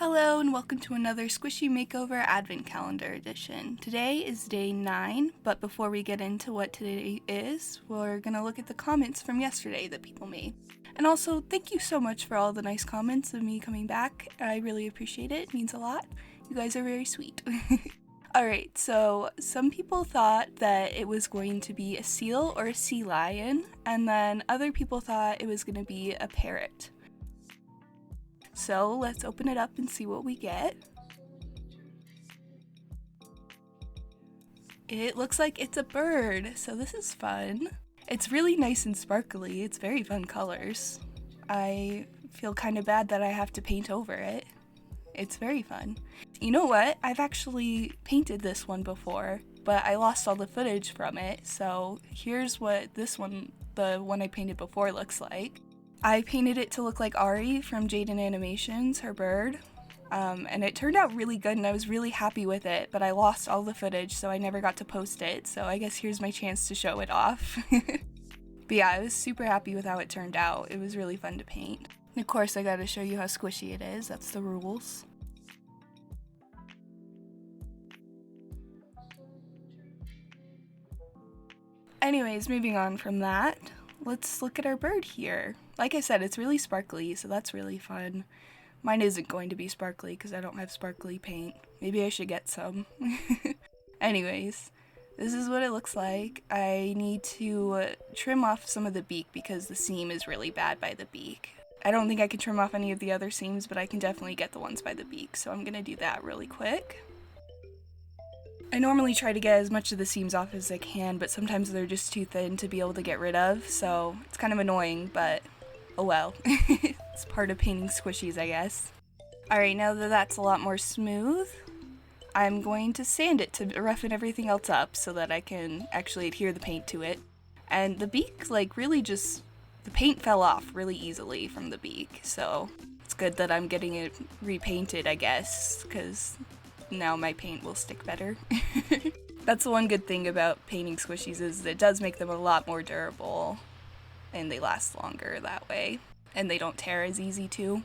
Hello and welcome to another Squishy Makeover Advent Calendar edition. Today is day 9, but before we get into what today is, we're going to look at the comments from yesterday that people made. And also, thank you so much for all the nice comments of me coming back. I really appreciate it. It means a lot. You guys are very sweet. Alright, so some people thought that it was going to be a seal or a sea lion, and then other people thought it was going to be a parrot. So let's open it up and see what we get. It looks like it's a bird, so this is fun. It's really nice and sparkly. It's very fun colors. I feel kind of bad that I have to paint over it. It's very fun. You know what? I've actually painted this one before, but I lost all the footage from it, so here's what this one, the one I painted before, looks like. I painted it to look like Ari from Jaden Animations, her bird, and it turned out really good and I was really happy with it, but I lost all the footage so I never got to post it, so I guess here's my chance to show it off. But yeah, I was super happy with how it turned out. It was really fun to paint. And of course I gotta show you how squishy it is, that's the rules. Anyways, moving on from that, let's look at our bird here. Like I said, it's really sparkly, so that's really fun. Mine isn't going to be sparkly because I don't have sparkly paint. Maybe I should get some. Anyways, this is what it looks like. I need to trim off some of the beak because the seam is really bad by the beak. I don't think I can trim off any of the other seams, but I can definitely get the ones by the beak, so I'm gonna do that really quick. I normally try to get as much of the seams off as I can, but sometimes they're just too thin to be able to get rid of, so it's kind of annoying, but oh well. It's part of painting squishies, I guess. Alright, now that that's a lot more smooth, I'm going to sand it to roughen everything else up so that I can actually adhere the paint to it. And the beak, like, really just, the paint fell off really easily from the beak, so it's good that I'm getting it repainted, I guess, because now my paint will stick better. That's the one good thing about painting squishies is it does make them a lot more durable and they last longer that way and they don't tear as easy too.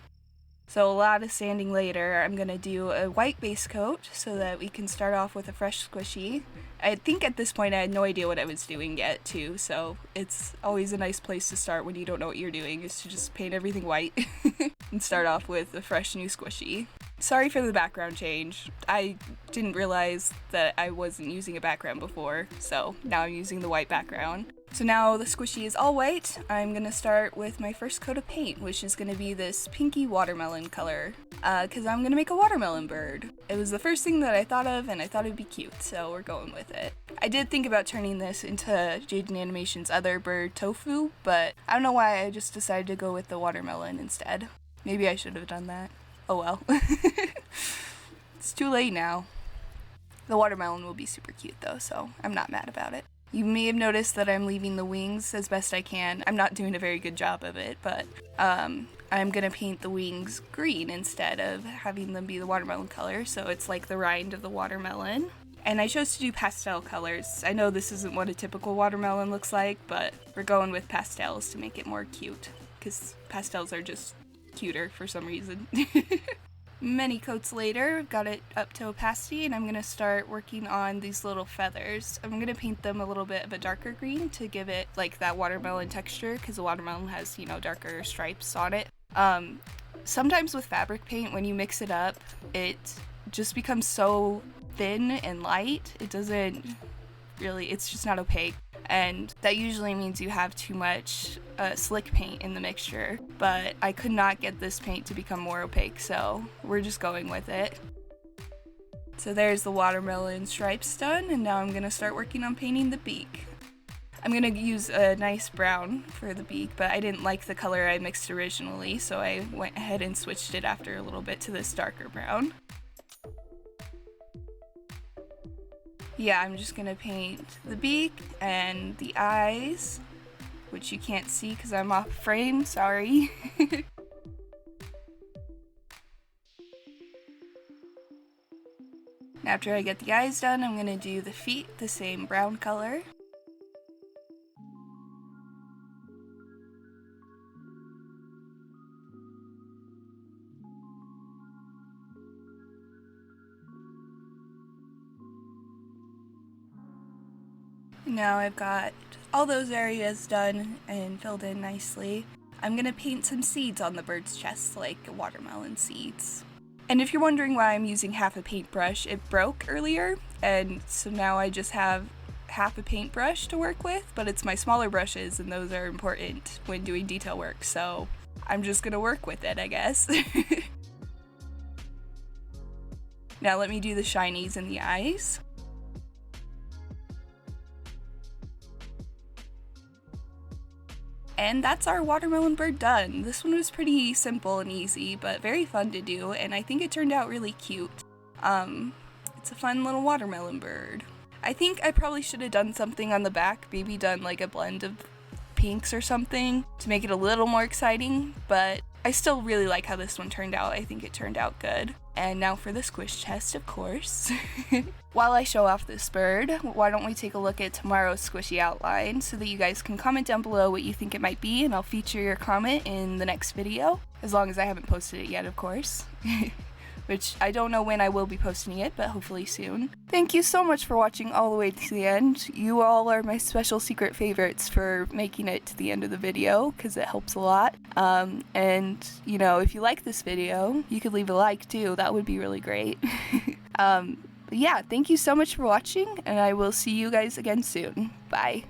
So a lot of sanding later. I'm gonna do a white base coat so that we can start off with a fresh squishy. I think at this point I had no idea what I was doing yet too, so it's always a nice place to start when you don't know what you're doing, is to just paint everything white and start off with a fresh new squishy. Sorry for the background change. I didn't realize that I wasn't using a background before, so now I'm using the white background. So now the squishy is all white. I'm gonna start with my first coat of paint, which is gonna be this pinky watermelon color, because I'm gonna make a watermelon bird. It was the first thing that I thought of, and I thought it'd be cute, so we're going with it. I did think about turning this into Jaden Animations' other bird, Tofu, but I don't know why I just decided to go with the watermelon instead. Maybe I should have done that. Oh well. It's too late now. The watermelon will be super cute though, so I'm not mad about it. You may have noticed that I'm leaving the wings as best I can. I'm not doing a very good job of it, but I'm gonna paint the wings green instead of having them be the watermelon color, so it's like the rind of the watermelon. And I chose to do pastel colors. I know this isn't what a typical watermelon looks like, but we're going with pastels to make it more cute, because pastels are just cuter for some reason. Many coats later, got it up to opacity, and I'm going to start working on these little feathers. I'm going to paint them a little bit of a darker green to give it like that watermelon texture, because the watermelon has, you know, darker stripes on it. Sometimes with fabric paint, when you mix it up, it just becomes so thin and light. It doesn't really, it's just not opaque. And that usually means you have too much slick paint in the mixture, but I could not get this paint to become more opaque, so we're just going with it. So there's the watermelon stripes done, and now I'm gonna start working on painting the beak. I'm gonna use a nice brown for the beak, but I didn't like the color I mixed originally, so I went ahead and switched it after a little bit to this darker brown. Yeah, I'm just gonna paint the beak and the eyes, which you can't see because I'm off frame, sorry. After I get the eyes done, I'm gonna do the feet the same brown color. Now I've got all those areas done and filled in nicely. I'm gonna paint some seeds on the bird's chest, like watermelon seeds. And if you're wondering why I'm using half a paintbrush, it broke earlier, and so now I just have half a paintbrush to work with, but it's my smaller brushes and those are important when doing detail work, so I'm just gonna work with it, I guess. Now let me do the shinies in the eyes. And that's our watermelon bird done. This one was pretty simple and easy, but very fun to do, and I think it turned out really cute. It's a fun little watermelon bird. I think I probably should have done something on the back, maybe done like a blend of pinks or something to make it a little more exciting, but I still really like how this one turned out. I think it turned out good. And now for the squish test, of course. While I show off this bird, why don't we take a look at tomorrow's squishy outline so that you guys can comment down below what you think it might be, and I'll feature your comment in the next video, as long as I haven't posted it yet, of course. Which I don't know when I will be posting it, but hopefully soon. Thank you so much for watching all the way to the end. You all are my special secret favorites for making it to the end of the video, because it helps a lot. And, you know, if you like this video, you could leave a like too. That would be really great. But yeah, thank you so much for watching, and I will see you guys again soon. Bye.